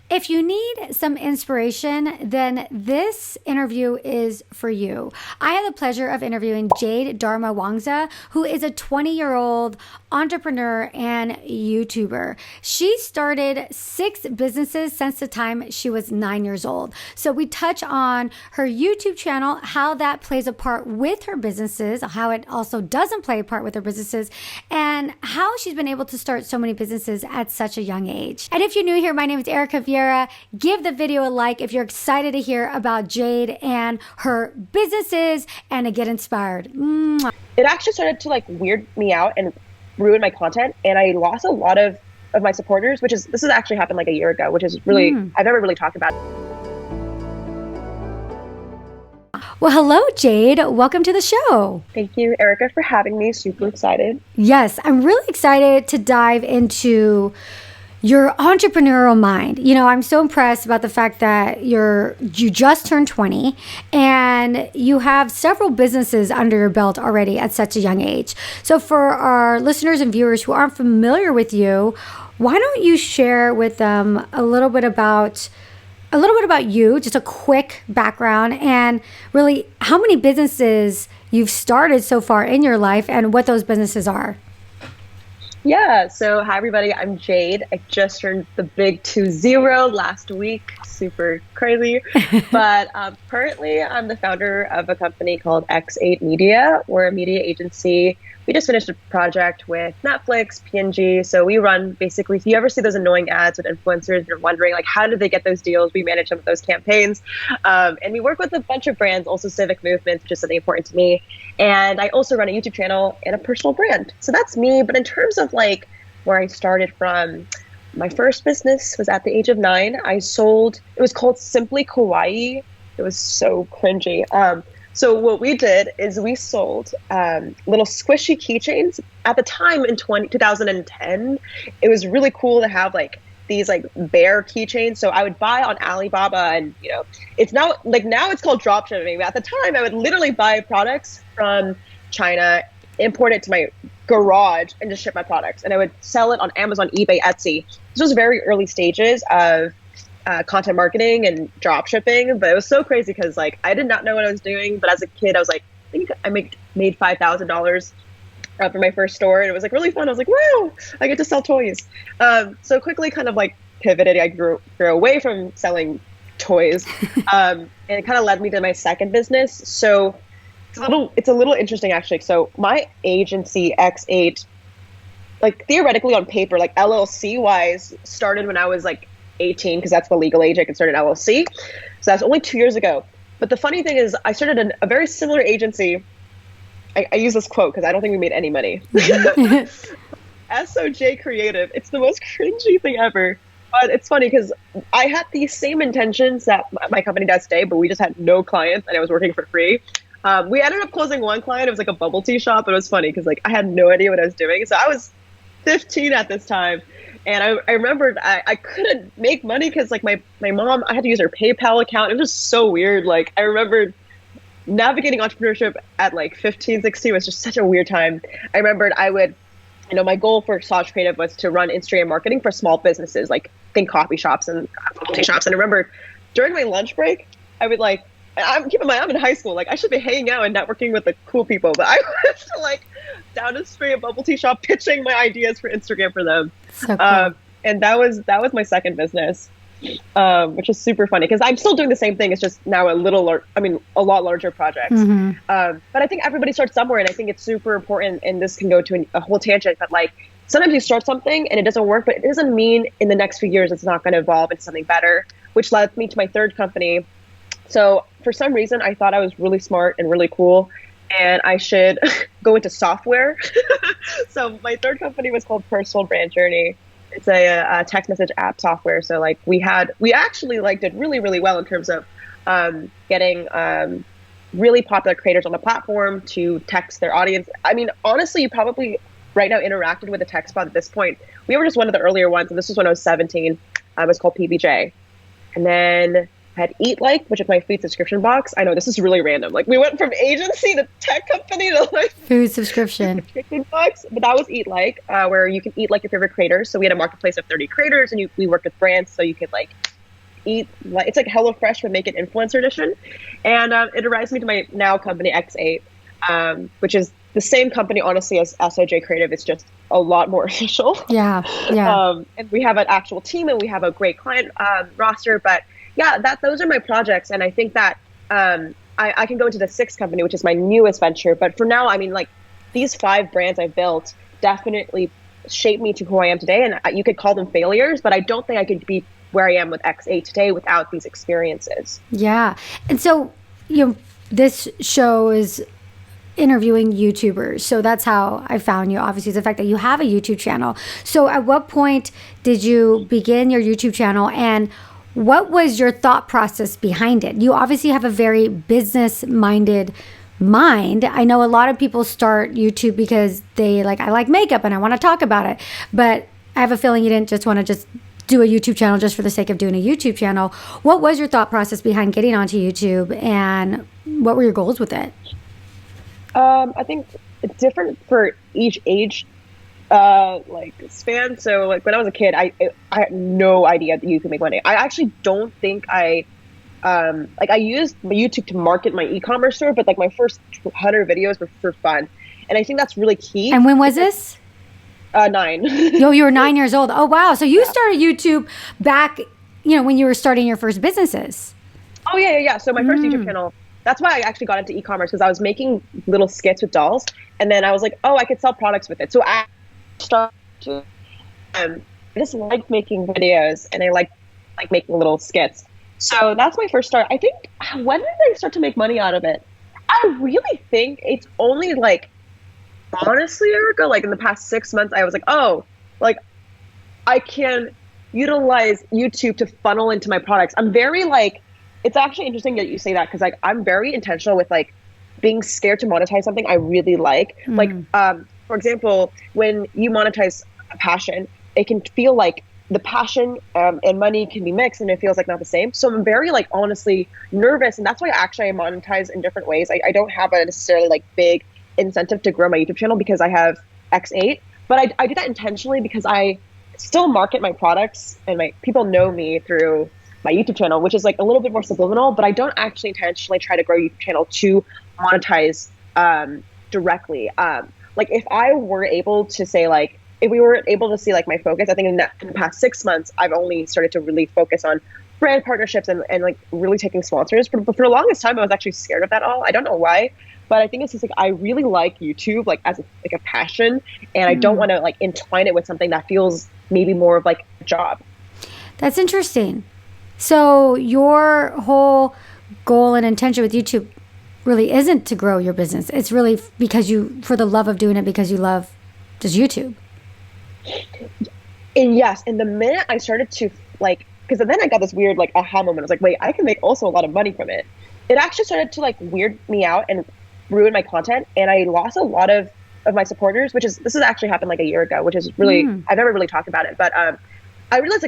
If you need some inspiration, then this interview is for you. I had the pleasure of interviewing Jade Darmawangsa, who is a 20-year-old entrepreneur and YouTuber. She started 6 businesses since the time she was 9 years old. So we touch on her YouTube channel, how that plays a part with her businesses, how it also doesn't play a part with her businesses, and how she's been able to start so many businesses at such a young age. And if you're new here, my name is Erika, Vieira. Give the video a like if you're excited to hear about Jade and her businesses and to get inspired. Mwah. It actually started to weird me out and ruin my content, and I lost a lot of my supporters, this has actually happened a year ago, which is really, I've never really talked about it. Well, hello, Jade. Welcome to the show. Thank you, Erika, for having me. Super excited. Yes, I'm really excited to dive into your entrepreneurial mind. I'm so impressed about the fact that you just turned 20 and you have several businesses under your belt already at such a young age. So for our listeners and viewers who aren't familiar with you, why don't you share with them a little bit about you, just a quick background, and really how many businesses you've started so far in your life and what those businesses are. Yeah, so hi everybody, I'm Jade. I just turned the big 20 last week, super crazy. But currently I'm the founder of a company called X8 Media. We're a media agency. We just finished a project with Netflix, P&G. So we run basically, if you ever see those annoying ads with influencers, you're wondering how did they get those deals? We manage some of those campaigns. And we work with a bunch of brands, also civic movements, which is something important to me. And I also run a YouTube channel and a personal brand. So that's me. But in terms of where I started from, my first business was at the age of 9. It was called Simply Kawaii. It was so cringy. So what we did is we sold little squishy keychains. At the time in 2010, it was really cool to have these bear keychains. So I would buy on Alibaba, and it's now it's called dropshipping. But at the time, I would literally buy products from China, import it to my garage, and just ship my products. And I would sell it on Amazon, eBay, Etsy. This was very early stages of content marketing and drop shipping, but it was so crazy because I did not know what I was doing. But as a kid, I was I think I made $5,000 for my first store, and it was really fun. I was wow, I get to sell toys. So quickly kind of pivoted. I grew away from selling toys, and it kind of led me to my second business. So it's a little interesting actually. So my agency X8, theoretically on paper, LLC wise, started when I was 18, because that's the legal age I can start an LLC. So that's only 2 years ago. But the funny thing is I started a very similar agency. I use this quote because I don't think we made any money. SOJ Creative. It's the most cringy thing ever. But it's funny because I had the same intentions that my company does today, but we just had no clients and I was working for free. We ended up closing one client. It was a bubble tea shop. But it was funny because I had no idea what I was doing. So I was 15 at this time. And I remembered I couldn't make money because my mom, I had to use her PayPal account. It was just so weird. I remembered navigating entrepreneurship at 15, 16 was just such a weird time. I remembered I would, my goal for Sausage Creative was to run Instagram marketing for small businesses, think coffee shops and bubble tea shops. And I remember during my lunch break, I would I'm keeping I'm in high school. I should be hanging out and networking with the cool people, but I was down the street at bubble tea shop pitching my ideas for Instagram for them. So cool. And that was my second business, which is super funny because I'm still doing the same thing. It's just now a lot larger projects. Mm-hmm. But I think everybody starts somewhere, and I think it's super important. And this can go to a whole tangent, but sometimes you start something and it doesn't work, but it doesn't mean in the next few years it's not going to evolve into something better, which led me to my third company. So for some reason, I thought I was really smart and really cool, and I should go into software. So my third company was called Personal Brand Journey. It's a text message app software. So we actually did really, really well in terms of getting really popular creators on the platform to text their audience. I mean, honestly, you probably right now interacted with a text bot at this point. We were just one of the earlier ones, and this was when I was 17. It was called PBJ. And then I had Eat Like, which is my food subscription box. I know this is really random. We went from agency to tech company to food subscription box. But that was Eat Like, where you can eat your favorite creators. So we had a marketplace of 30 creators, and we worked with brands, so you could eat like it's like HelloFresh but make it influencer edition, and it arrives me to my now company X8, which is the same company honestly as SOJ Creative. It's just a lot more official. Yeah, yeah. And we have an actual team and we have a great client roster. But yeah, those are my projects, and I think that I can go into the sixth company, which is my newest venture. But for now, I mean, like these 5 brands I've built definitely shaped me to who I am today, and you could call them failures, but I don't think I could be where I am with X8 today without these experiences. Yeah. And so, this show is interviewing YouTubers. So that's how I found you, obviously, is the fact that you have a YouTube channel. So at what point did you begin your YouTube channel, and what was your thought process behind it? You obviously have a very business-minded mind. I know a lot of people start YouTube because I like makeup and I want to talk about it. But I have a feeling you didn't just want to just do a YouTube channel just for the sake of doing a YouTube channel. What was your thought process behind getting onto YouTube, and what were your goals with it? I think it's different for each age span. So like when I was a kid, I had no idea that you could make money. I actually don't think I used my YouTube to market my e-commerce store, but like my first 100 videos were for fun. And I think that's really key. And when was this? 9. Yo, you were 9 years old. Oh, wow. So you started YouTube back, when you were starting your first businesses. Oh, yeah. So my first YouTube channel, that's why I actually got into e-commerce, because I was making little skits with dolls. And then I was like, oh, I could sell products with it. So I started to, I just liked making videos, and I like making little skits. So that's my first start. I think, when did I start to make money out of it? I really think it's only honestly, Erika, in the past 6 months, I was like, oh, I can utilize YouTube to funnel into my products. I'm very it's actually interesting that you say that, because I'm very intentional with being scared to monetize something I really like. For example, when you monetize a passion, it can feel like the passion and money can be mixed, and it feels not the same. So I'm very honestly nervous, and that's why actually I monetize in different ways. I don't have a necessarily big incentive to grow my YouTube channel because I have X8, but I do that intentionally because I still market my products, and my people know me through my YouTube channel, which is a little bit more subliminal, but I don't actually intentionally try to grow a YouTube channel to monetize directly. If I were able to say if we were able to see my focus, I think in the past 6 months, I've only started to really focus on brand partnerships and really taking sponsors. But for the longest time, I was actually scared of that all. I don't know why, but I think it's just I really like YouTube as a passion, and I don't want to entwine it with something that feels maybe more of a job. That's interesting. So your whole goal and intention with YouTube really isn't to grow your business. It's really because for the love of doing it, because you love just YouTube. And yes, and the minute I started to because then I got this weird aha moment. I was like, wait, I can make also a lot of money from it. It actually started to weird me out and ruin my content, and I lost a lot of my supporters, this has actually happened a year ago, which is really I've never really talked about it, but I realized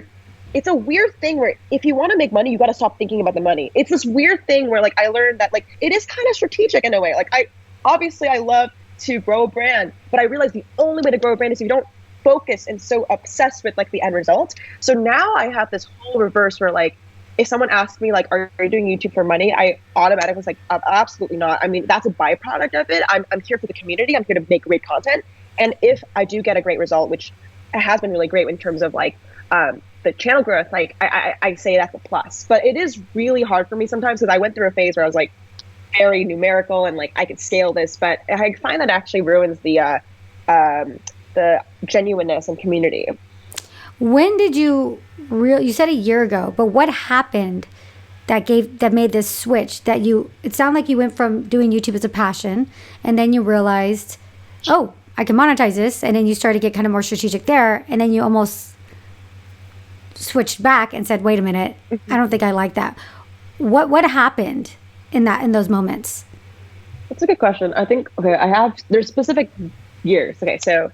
it's a weird thing where if you want to make money, you got to stop thinking about the money. It's this weird thing where I learned that it is kind of strategic in a way. I love to grow a brand, but I realized the only way to grow a brand is if you don't focus and so obsessed with the end result. So now I have this whole reverse where if someone asks me are you doing YouTube for money, I automatically was absolutely not. I mean, that's a byproduct of it. I'm here for the community. I'm here to make great content, and if I do get a great result, which has been really great in terms of the channel growth, I say that's a plus. But it is really hard for me sometimes, because I went through a phase where I was very numerical and I could scale this, but I find that actually ruins the genuineness and community. When did you you said a year ago, but what happened that made this switch it sounded like you went from doing YouTube as a passion, and then you realized, oh, I can monetize this, and then you started to get kind of more strategic there, and then you almost switched back and said, wait a minute, I don't think I like that. What happened in those moments? That's a good question. I think, there's specific years. Okay, so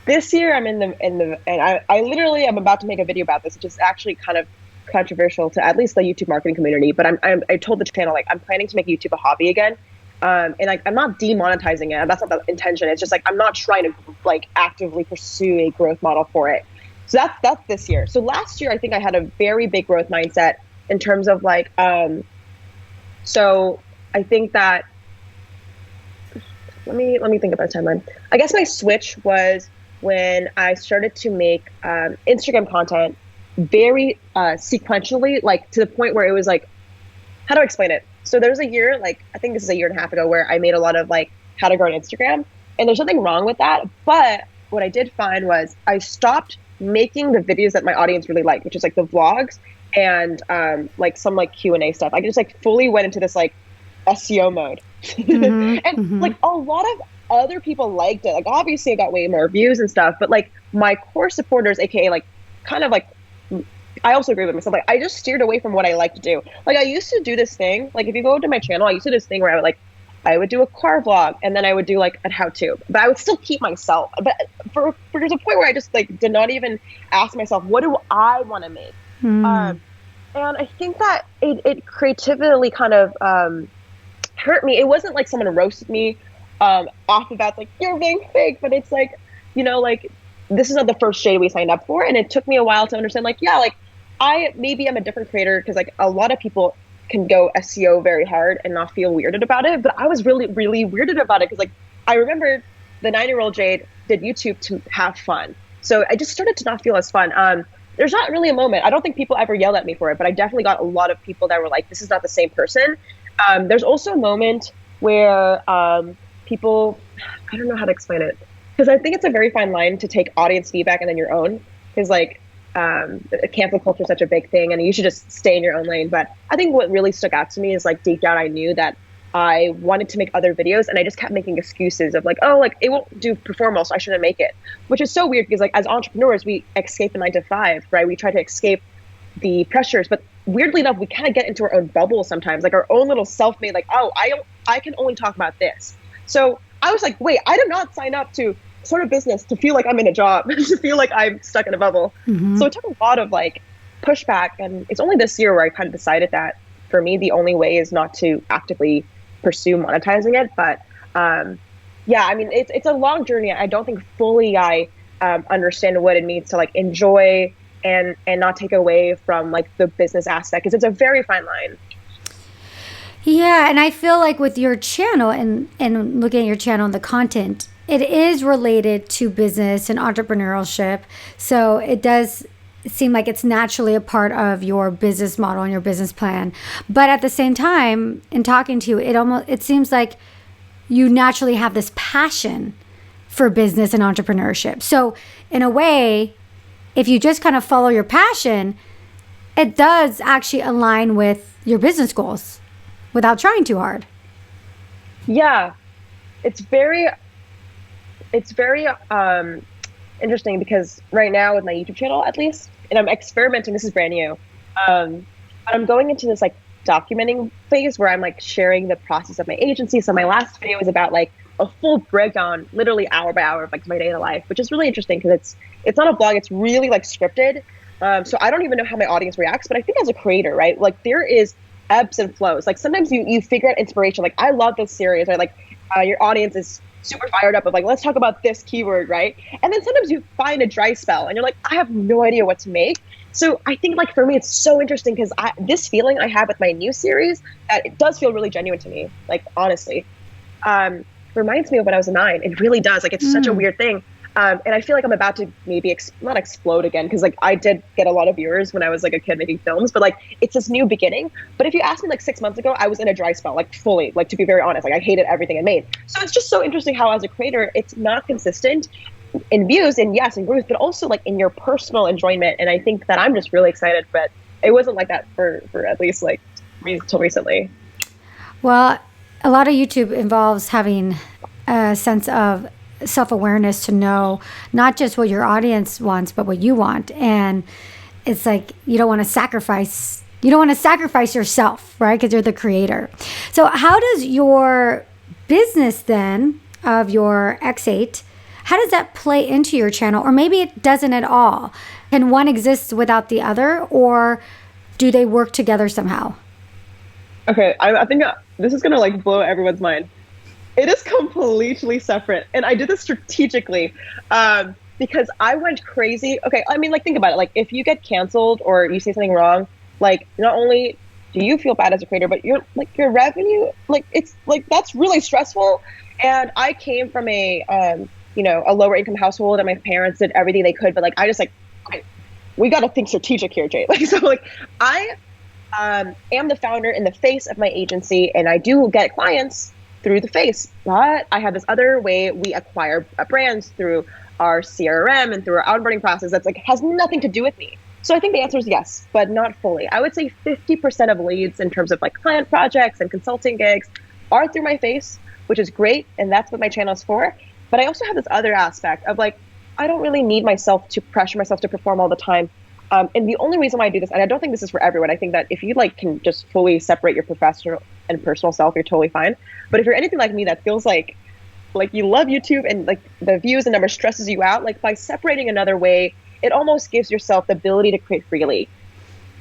this year I'm and I literally am about to make a video about this, which is actually kind of controversial to at least the YouTube marketing community, but I told the channel, I'm planning to make YouTube a hobby again. And I'm not demonetizing it. That's not the intention. It's just I'm not trying to actively pursue a growth model for it. So that's this year. So last year, I think I had a very big growth mindset in terms of like, so I think that, let me think about the timeline. I guess my switch was when I started to make Instagram content very sequentially, like to the point where it was like, how do I explain it? So there's a year, like I think this is a year and a half ago, where I made a lot of like how to grow on Instagram, and there's nothing wrong with that. But what I did find was I stopped making the videos that my audience really liked, which is like the vlogs and like some like Q&A stuff. I just like fully went into this like SEO mode. And like a lot of other people liked it. Like obviously I got way more views and stuff, but like my core supporters, aka like kind of like, I also agree with myself. Like I just steered away from what I like to do. Like I used to do this thing, like if you go to my channel, I used to do this thing where I would do a car vlog and then I would do like a how-to, but I would still keep myself. But there's a point where I just like did not even ask myself, what do I want to make? And I think that it creatively kind of hurt me. It wasn't like someone roasted me off the bat, like you're being fake, but it's like, you know, like this is not the first Jade we signed up for. And it took me a while to understand like, yeah, like maybe I'm a different creator because like a lot of people can go SEO very hard and not feel weirded about it. But I was really, really weirded about it because like I remember the 9-year-old Jade did YouTube to have fun. So I just started to not feel as fun. There's not really a moment. I don't think people ever yelled at me for it, but I definitely got a lot of people that were like, this is not the same person. There's also a moment where people, I don't know how to explain it, because I think it's a very fine line to take audience feedback and then your own, because like cancel culture is such a big thing and you should just stay in your own lane. But I think what really stuck out to me is like deep down I knew that I wanted to make other videos and I just kept making excuses of like, oh, like it won't perform well, so I shouldn't make it, which is so weird because like as entrepreneurs we escape the 9 to 5, right? We try to escape the pressures, but weirdly enough we kind of get into our own bubble sometimes, like our own little self-made, like, oh, I can only talk about this. So I was like, wait, I did not sign up to start a business to feel like I'm in a job, to feel like I'm stuck in a bubble. So it took a lot of like pushback, and it's only this year where I kind of decided that for me the only way is not to actively pursue monetizing it. But yeah, I mean it's a long journey. I don't think fully I understand what it means to like enjoy and not take away from like the business aspect, because it's a very fine line. Yeah, and I feel like with your channel and looking at your channel and the content, it is related to business and entrepreneurship. So it does seem like it's naturally a part of your business model and your business plan. But at the same time, in talking to you, it seems like you naturally have this passion for business and entrepreneurship. So in a way, if you just kind of follow your passion, it does actually align with your business goals without trying too hard. Yeah, it's very interesting because right now with my YouTube channel, at least, and I'm experimenting, this is brand new, but I'm going into this like documenting phase where I'm like sharing the process of my agency. So my last video was about like a full breakdown, literally hour by hour of like my day in life, which is really interesting because it's not a vlog, it's really like scripted. So I don't even know how my audience reacts, but I think as a creator, right, like there is ebbs and flows. Like sometimes you figure out inspiration, like I love this series, right? Like your audience is super fired up of like, let's talk about this keyword, right? And then sometimes you find a dry spell and you're like, I have no idea what to make. So I think like for me, it's so interesting because this feeling I have with my new series, that it does feel really genuine to me. Like honestly, reminds me of when I was 9. It really does. Like it's such a weird thing. And I feel like I'm about to maybe not explode again, because like I did get a lot of viewers when I was like a kid making films, but like it's this new beginning. But if you asked me like 6 months ago, I was in a dry spell, like fully, like to be very honest, like I hated everything I made. So it's just so interesting how as a creator, it's not consistent in views and yes, in growth, but also like in your personal enjoyment. And I think that I'm just really excited, but it wasn't like that for at least like until recently. Well, a lot of YouTube involves having a sense of self-awareness to know not just what your audience wants, but what you want. And it's like you don't want to sacrifice yourself, right? Because you're the creator. So how does your business then of your X8, how does that play into your channel? Or maybe it doesn't at all. Can one exist without the other, or do they work together somehow? Okay, I think this is gonna like blow everyone's mind. It is completely separate, and I did this strategically. because I went crazy. Okay, I mean, like, think about it. Like, if you get canceled or you say something wrong, like, not only do you feel bad as a creator, but your revenue, like, it's like, that's really stressful. And I came from a lower income household, and my parents did everything they could, but like, I just like, okay, we got to think strategic here, Jade. Like, so like, I am the founder and the face of my agency, and I do get clients through the face, but I have this other way we acquire brands through our CRM and through our onboarding process that's like has nothing to do with me. So I think the answer is yes, but not fully. I would say 50% of leads in terms of like client projects and consulting gigs are through my face, which is great, and that's what my channel is for. But I also have this other aspect of like, I don't really need myself to pressure myself to perform all the time. And the only reason why I do this, and I don't think this is for everyone, I think that if you like can just fully separate your professional and personal self, you're totally fine. But if you're anything like me that feels like you love YouTube and like the views and numbers stresses you out, like by separating another way, it almost gives yourself the ability to create freely.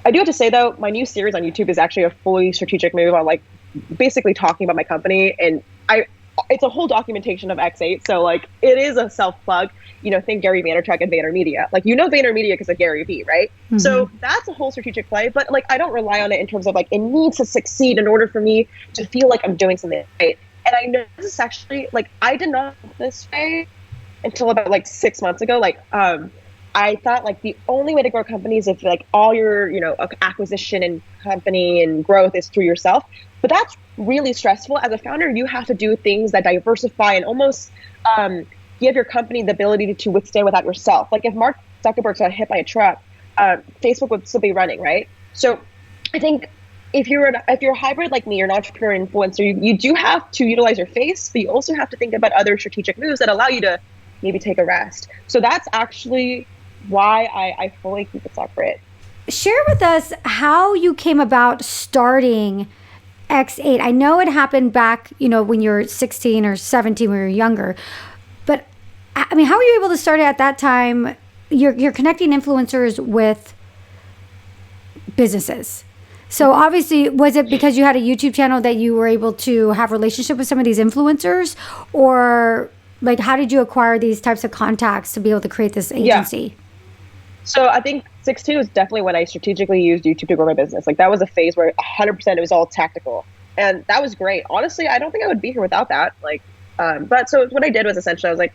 I do have to say though, my new series on YouTube is actually a fully strategic move on like basically talking about my company, and it's a whole documentation of X8. So like it is a self plug, think Gary Vaynerchuk and VaynerMedia. Like, VaynerMedia because of Gary V, right? Mm-hmm. So that's a whole strategic play, but like, I don't rely on it in terms of like, it needs to succeed in order for me to feel like I'm doing something right. And I know this is actually like, I did not think this way until about like 6 months ago. Like, I thought like the only way to grow companies if like all your, acquisition and company and growth is through yourself. But that's really stressful. As a founder, you have to do things that diversify and almost give your company the ability to withstand without yourself. Like if Mark Zuckerberg got hit by a truck, Facebook would still be running, right? So I think if you're a hybrid like me, you're an entrepreneur influencer, you do have to utilize your face, but you also have to think about other strategic moves that allow you to maybe take a rest. So that's actually why I fully keep it separate. Share with us how you came about starting X8. I know it happened back, when you're 16 or 17, when you were younger, but I mean, how were you able to start it at that time? You're connecting influencers with businesses. So obviously, was it because you had a YouTube channel that you were able to have a relationship with some of these influencers, or like, how did you acquire these types of contacts to be able to create this agency? Yeah. So I think 6'2" is definitely when I strategically used YouTube to grow my business. Like that was a phase where 100% it was all tactical, and that was great. Honestly, I don't think I would be here without that. Like, but so what I did was essentially I was like,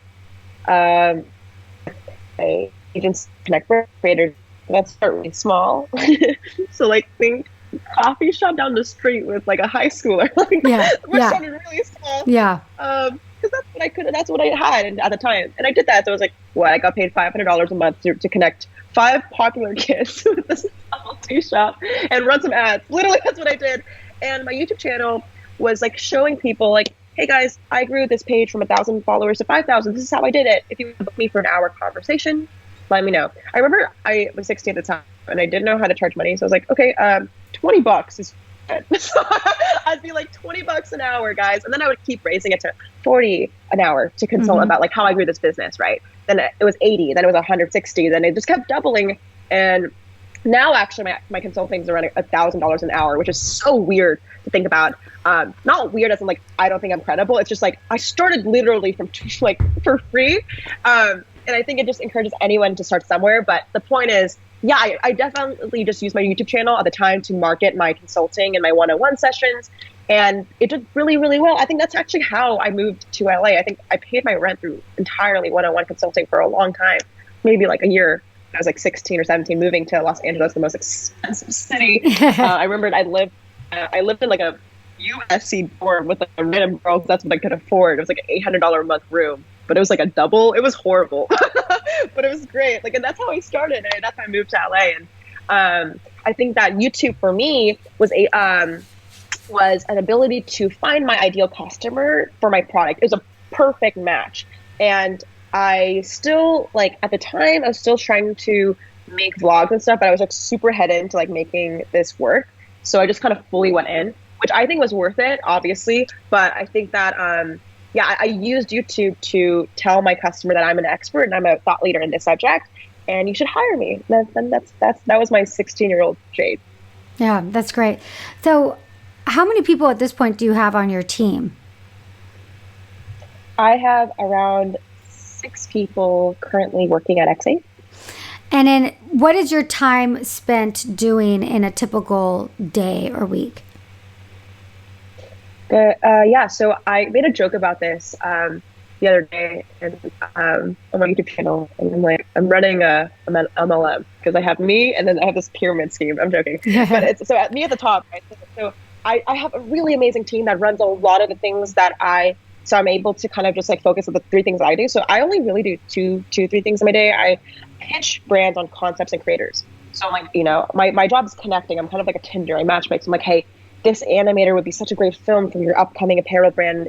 agents connect with creators. Let's start really small. So like think coffee shop down the street with like a high schooler. Like, we're starting really small. Yeah. Because that's what I had at the time. And I did that. So I was like, I got paid $500 a month to connect 5 popular kids with this novelty shop and run some ads. Literally, that's what I did. And my YouTube channel was like showing people like, hey guys, I grew this page from 1,000 followers to 5,000. This is how I did it. If you want to book me for an hour conversation, let me know. I remember I was 16 at the time and I didn't know how to charge money. So I was like, okay, $20 is so I'd be like $20 an hour, guys. And then I would keep raising it to 40 an hour to consult about like how I grew this business, right? Then it was 80, then it was 160, then it just kept doubling. And now actually my consulting is around $1,000 an hour, which is so weird to think about. Not weird as in like, I don't think I'm credible. It's just like, I started literally from like for free. And I think it just encourages anyone to start somewhere. But the point is, I definitely just used my YouTube channel at the time to market my consulting and my one-on-one sessions. And it did really, really well. I think that's actually how I moved to LA. I think I paid my rent through entirely one-on-one consulting for a long time, maybe like a year. I was like 16 or 17 moving to Los Angeles, the most expensive city. I remember I lived in like a USC dorm with a random girl. That's what I could afford. It was like an $800 a month room, but it was like a double. It was horrible, but it was great. Like, and that's how I started. And that's how I moved to LA. And I think that YouTube for me was an ability to find my ideal customer for my product. It was a perfect match. And I still, like, at the time, I was still trying to make vlogs and stuff, but I was like super head into like making this work. So I just kind of fully went in, which I think was worth it, obviously. But I think that, I used YouTube to tell my customer that I'm an expert and I'm a thought leader in this subject, and you should hire me. That was my 16-year-old Jade. Yeah, that's great. So how many people at this point do you have on your team? I have around 6 people currently working at X8. And then what is your time spent doing in a typical day or week? Yeah, so I made a joke about this the other day and on my YouTube channel, and I'm like, I'm running I'm an MLM because I have me, and then I have this pyramid scheme. I'm joking, but it's so at me at the top, right? So I have a really amazing team that runs a lot of the things that so I'm able to kind of just like focus on the 3 things I do. So I only really do 3 things in my day. I pitch brands on concepts and creators. So I'm like, my job is connecting. I'm kind of like a Tinder. I matchmake. So I'm like, hey, this animator would be such a great film for your upcoming apparel brand.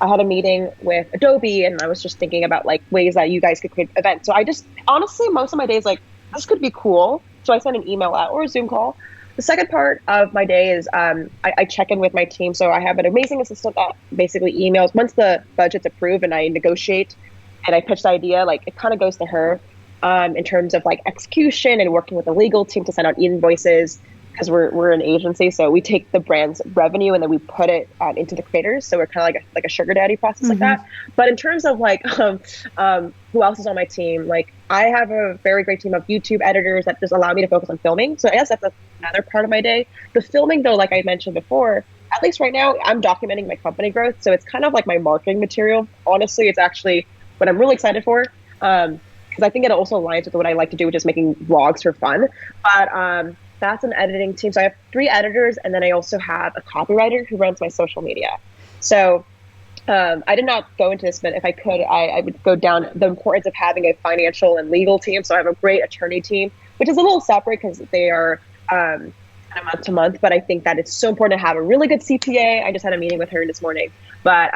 I had a meeting with Adobe, and I was just thinking about like ways that you guys could create events. So I just honestly, most of my days like, this could be cool. So I send an email out or a Zoom call. The second part of my day is I check in with my team. So I have an amazing assistant that basically emails once the budget's approved, and I negotiate and I pitch the idea. Like it kind of goes to her in terms of like execution and working with the legal team to send out invoices, because we're an agency. So we take the brand's revenue and then we put it into the creators. So we're kind of like a sugar daddy process like that. But in terms of like who else is on my team, like I have a very great team of YouTube editors that just allow me to focus on filming. So I guess that's another part of my day. The filming though, like I mentioned before, at least right now, I'm documenting my company growth. So it's kind of like my marketing material. Honestly, it's actually what I'm really excited for. Because I think it also aligns with what I like to do, which is making vlogs for fun. But that's an editing team. So I have 3 editors, and then I also have a copywriter who runs my social media. So I did not go into this, but if I could, I would go down the importance of having a financial and legal team. So I have a great attorney team, which is a little separate because they are kind of month to month. But I think that it's so important to have a really good CPA. I just had a meeting with her this morning. But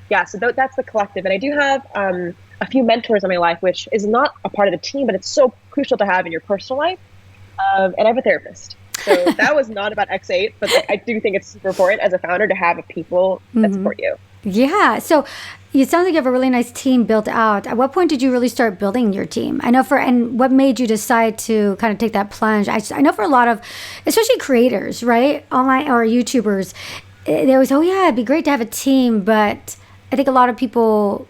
yeah, so that's the collective. And I do have a few mentors in my life, which is not a part of the team, but it's so crucial to have in your personal life. And I have a therapist. So that was not about X8, but like, I do think it's super important as a founder to have people that support you. Yeah. So it sounds like you have a really nice team built out. At what point did you really start building your team? I know and what made you decide to kind of take that plunge? I know for a lot of, especially creators, right? Online or YouTubers, they always, oh yeah, it'd be great to have a team. But I think a lot of people,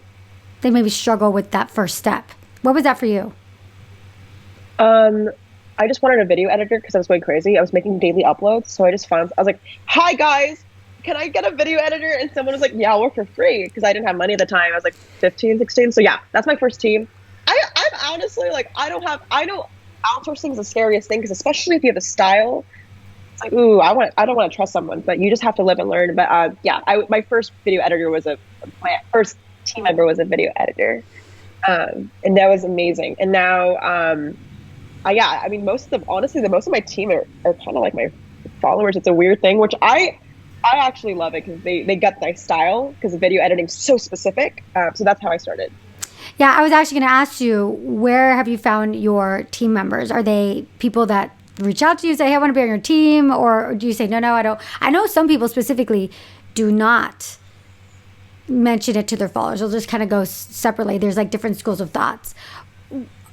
they maybe struggle with that first step. What was that for you? I just wanted a video editor because I was going crazy. I was making daily uploads. So I was like, hi guys, can I get a video editor? And someone was like, yeah, I'll work for free, because I didn't have money at the time. I was like 15, 16. So yeah, that's my first team. I'm honestly like, I know outsourcing is the scariest thing, because especially if you have a style, it's like, ooh, I don't want to trust someone, but you just have to live and learn. But yeah, my first video editor my first team member was a video editor. And that was amazing. And now, yeah, I mean, most of my team are kind of like my followers. It's a weird thing, which I actually love it, because they get my style, because the video editing is so specific. So that's how I started. Yeah, I was actually going to ask you, where have you found your team members? Are they people that reach out to you and say, hey, I want to be on your team? Or do you say, no, I don't? I know some people specifically do not mention it to their followers. They'll just kind of go separately. There's like different schools of thoughts.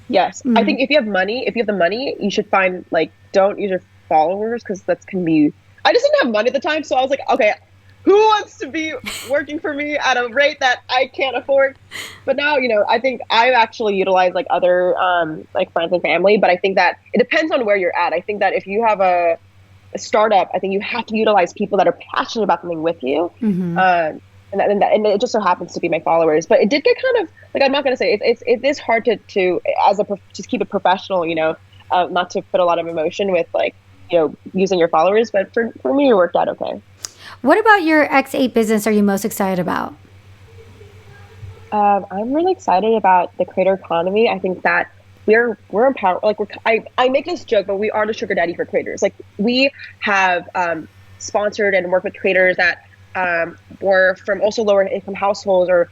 Yes. I think if you have the money, you should find, like, don't use your followers, because I just didn't have money at the time. So I was like, okay, who wants to be working for me at a rate that I can't afford? But now, I think I actually utilize like other like friends and family, but I think that it depends on where you're at. I think that if you have a startup, I think you have to utilize people that are passionate about something with you. And it just so happens to be my followers. But it did get kind of like, I'm not going to say it is hard to just keep it professional, not to put a lot of emotion with like, using your followers. But for me, it worked out okay. What about your X8 business are you most excited about? I'm really excited about the creator economy. I think that we're empowered. Like I make this joke, but we are the sugar daddy for creators. Like we have sponsored and worked with creators that were from also lower income households or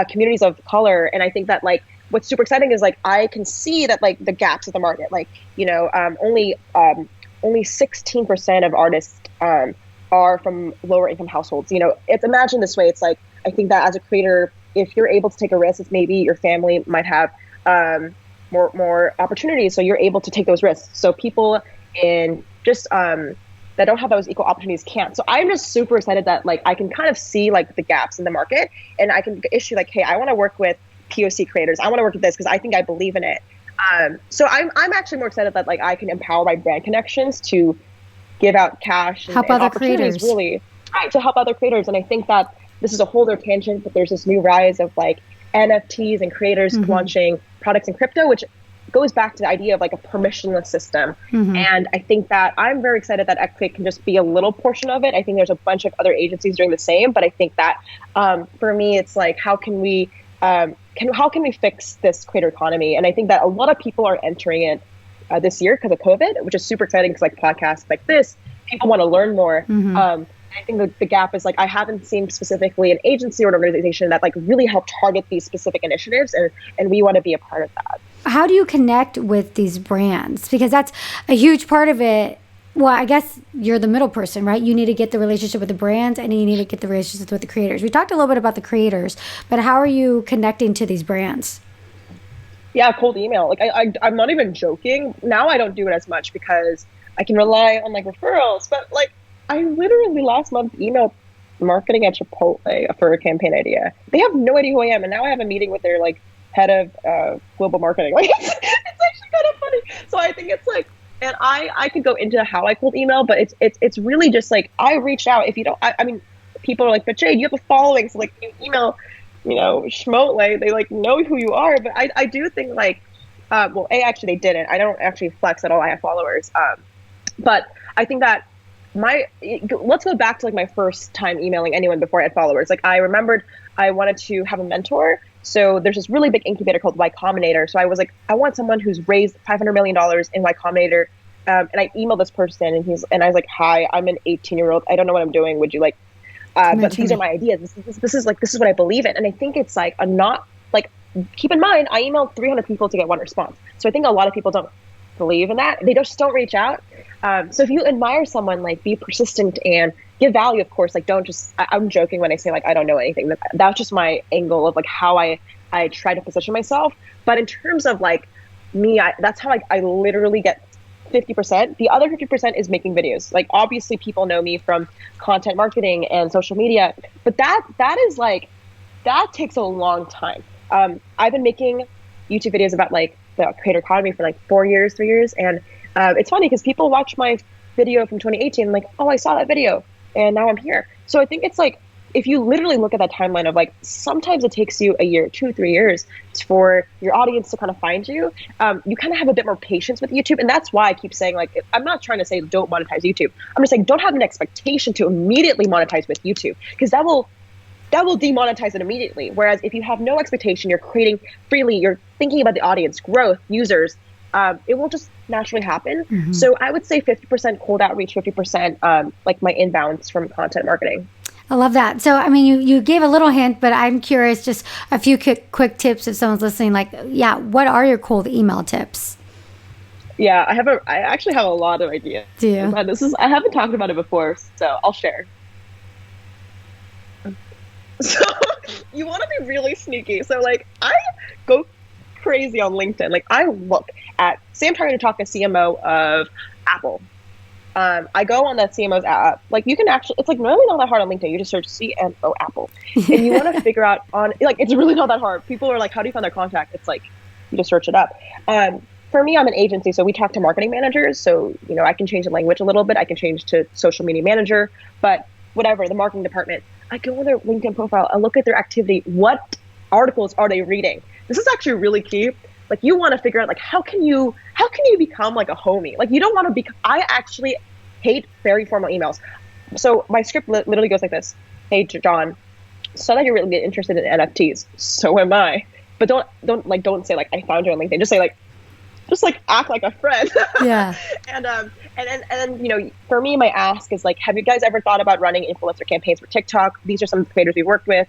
communities of color. And I think that like what's super exciting is like I can see that like the gaps of the market. Like only 16% of artists are from lower income households. It's imagine this way. It's like I think that as a creator, if you're able to take a risk, it's maybe your family might have more opportunities, so you're able to take those risks. So people in just that don't have those equal opportunities can't. So I'm just super excited that like I can kind of see like the gaps in the market, and I can issue like, hey, I want to work with POC creators. I want to work with this because I think I believe in it. So I'm actually more excited that like I can empower my brand connections to give out cash and other opportunities creators. really, right, to help other creators. And I think that this is a whole other tangent, but there's this new rise of like NFTs and creators launching products in crypto, which goes back to the idea of like a permissionless system. And I think that I'm very excited that Equate can just be a little portion of it. I think there's a bunch of other agencies doing the same, but I think that for me, it's like, how can we fix this creator economy? And I think that a lot of people are entering it this year because of COVID, which is super exciting because like podcasts like this, people want to learn more. I think the gap is like, I haven't seen specifically an agency or an organization that like really help target these specific initiatives, and we want to be a part of that. How do you connect with these brands? Because that's a huge part of it. Well, I guess you're the middle person, right? You need to get the relationship with the brands and you need to get the relationship with the creators. We talked a little bit about the creators, but how are you connecting to these brands? Yeah, cold email. Like I'm not even joking. Now I don't do it as much because I can rely on like referrals, but like I literally last month emailed marketing at Chipotle for a campaign idea. They have no idea who I am, and now I have a meeting with their like head of global marketing. Like it's actually kind of funny. So I think it's like, and I could go into how I cold email, but it's really just like I reached out. If you don't, I mean, people are like, but Jade, you have a following, so like you email, Schmotle, they like know who you are. But I do think like, well, actually they didn't. I don't actually flex at all. I have followers, but I think that let's go back to like my first time emailing anyone before I had followers. Like I remembered I wanted to have a mentor. So there's this really big incubator called Y Combinator. So I was like, I want someone who's raised $500 million in Y Combinator. And I emailed this person and I was like, hi, I'm an 18-year-old. I don't know what I'm doing. Would you like, but these are my ideas. This is what I believe in. And I think it's like keep in mind, I emailed 300 people to get one response. So I think a lot of people don't believe in that. They just don't reach out. So if you admire someone, like be persistent and give value, of course, like don't just, I'm joking when I say like, I don't know anything. That's just my angle of like how I try to position myself. But in terms of like me, that's how I literally get 50%. The other 50% is making videos. Like obviously people know me from content marketing and social media, but that is like, that takes a long time. I've been making YouTube videos about like the creator economy for like 3 years. And it's funny because people watch my video from 2018 like, oh, I saw that video and now I'm here. So I think it's like, if you literally look at that timeline of like, sometimes it takes you a year, 2-3 years for your audience to kind of find you. You kind of have a bit more patience with YouTube. And that's why I keep saying like, I'm not trying to say don't monetize YouTube. I'm just saying don't have an expectation to immediately monetize with YouTube, because that will demonetize it immediately. Whereas if you have no expectation, you're creating freely, you're thinking about the audience, growth, users, it will just naturally happen. So I would say 50% cold outreach, 50% like my inbounds from content marketing. I love that. So, I mean, you gave a little hint, but I'm curious, just a few quick tips if someone's listening, like, yeah, what are your cold email tips? Yeah, I actually have a lot of ideas. Do you? I haven't talked about it before, so I'll share. So you want to be really sneaky. So like I go crazy on LinkedIn. Like I look at, say I'm trying to talk to CMO of Apple. I go on that CMO's app. Like you can actually, it's like really not that hard on LinkedIn. You just search CMO Apple, and you want to figure out it's really not that hard. People are like, how do you find their contact? It's like you just search it up. For me, I'm an agency, so we talk to marketing managers. So I can change the language a little bit. I can change to social media manager, but whatever, the marketing department. I go on their LinkedIn profile, I look at their activity. What articles are they reading? This is actually really key. Like you want to figure out like how can you become like a homie? Like you don't want to be. I actually hate very formal emails. So my script literally goes like this: Hey John, so that you're really interested in NFTs. So am I. But don't say like I found you on LinkedIn. Just say like, act like a friend. Yeah. And then for me, my ask is like, have you guys ever thought about running influencer campaigns for TikTok? These are some creators we worked with.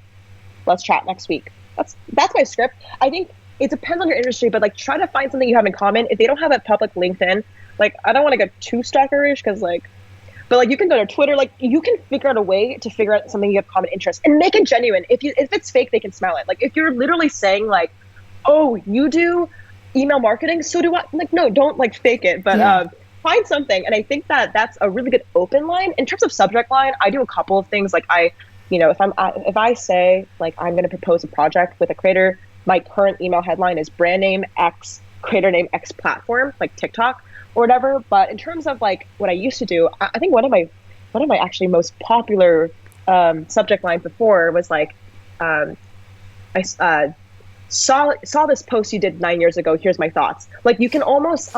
Let's chat next week. That's my script. I think it depends on your industry, but like try to find something you have in common. If they don't have a public LinkedIn, like I don't want to get too stalkerish but like you can go to Twitter. Like you can figure out a way to figure out something you have common interest and make it genuine. If it's fake, they can smell it. Like if you're literally saying like, oh, you do email marketing, so do I. Like no, don't like fake it, but find something. And I think that's a really good open line. In terms of subject line, I do a couple of things. Like if I say like I'm going to propose a project with a creator, my current email headline is brand name X, creator name X platform, like TikTok or whatever. But in terms of like what I used to do, I think one of my actually most popular subject lines before was like, I saw this post you did 9 years ago. Here's my thoughts. Like you can almost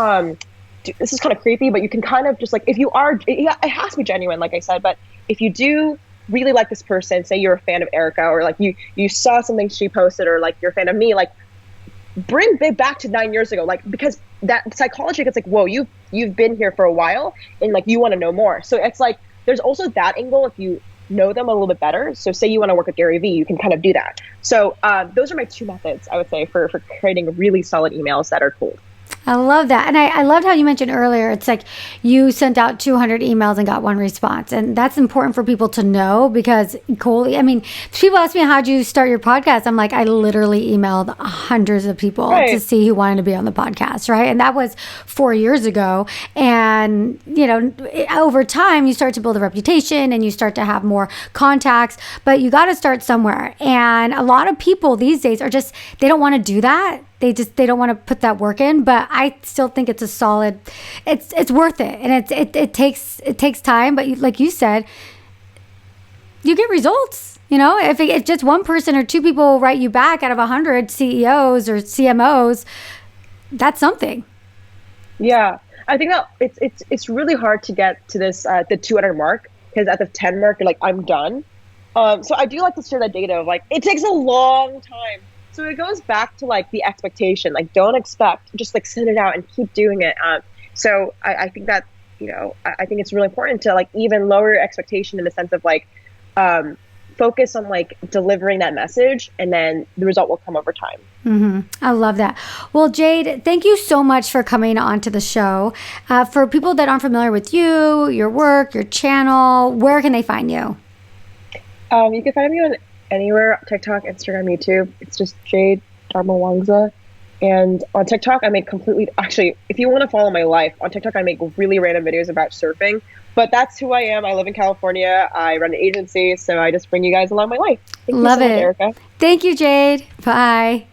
this is kind of creepy, but you can kind of just like, if you are, it has to be genuine, like I said, but if you do really like this person, say you're a fan of Erika, or like you saw something she posted, or like you're a fan of me, like bring it back to 9 years ago, like, because that psychology gets like, whoa, you've been here for a while and like you want to know more. So it's like there's also that angle if you know them a little bit better. So say you want to work with Gary Vee, you can kind of do that. So those are my two methods, I would say, for creating really solid emails that are cold. I love that. And I loved how you mentioned earlier, it's like you sent out 200 emails and got one response. And that's important for people to know, because I mean, people ask me, how'd you start your podcast? I'm like, I literally emailed hundreds of people to see who wanted to be on the podcast, right? And that was 4 years ago. And, you know, over time, you start to build a reputation and you start to have more contacts, but you got to start somewhere. And a lot of people these days are just, they don't want to do that. They don't want to put that work in, but I still think it's a solid, it's worth it. And it takes time, but like you said, you get results. You know, if just one person or two people write you back out of 100 CEOs or CMOs, that's something. Yeah. I think that it's really hard to get to this, the 200 mark, because at the 10 mark, you're like, I'm done. So I do like to share that data of like, it takes a long time. So it goes back to like the expectation, like don't expect, just like send it out and keep doing it. So I think that, you know, I think it's really important to like even lower your expectation in the sense of like focus on like delivering that message, and then the result will come over time. Mm-hmm. I love that. Well, Jade, thank you so much for coming on to the show. For people that aren't familiar with you, your work, your channel, where can they find you? You can find me on anywhere, TikTok, Instagram, YouTube. It's just Jade Darmawangsa. And on TikTok, I make actually, if you want to follow my life, on TikTok, I make really random videos about surfing. But that's who I am. I live in California. I run an agency, so I just bring you guys along my life. Thank you so much, Erika. Thank you, Jade. Bye.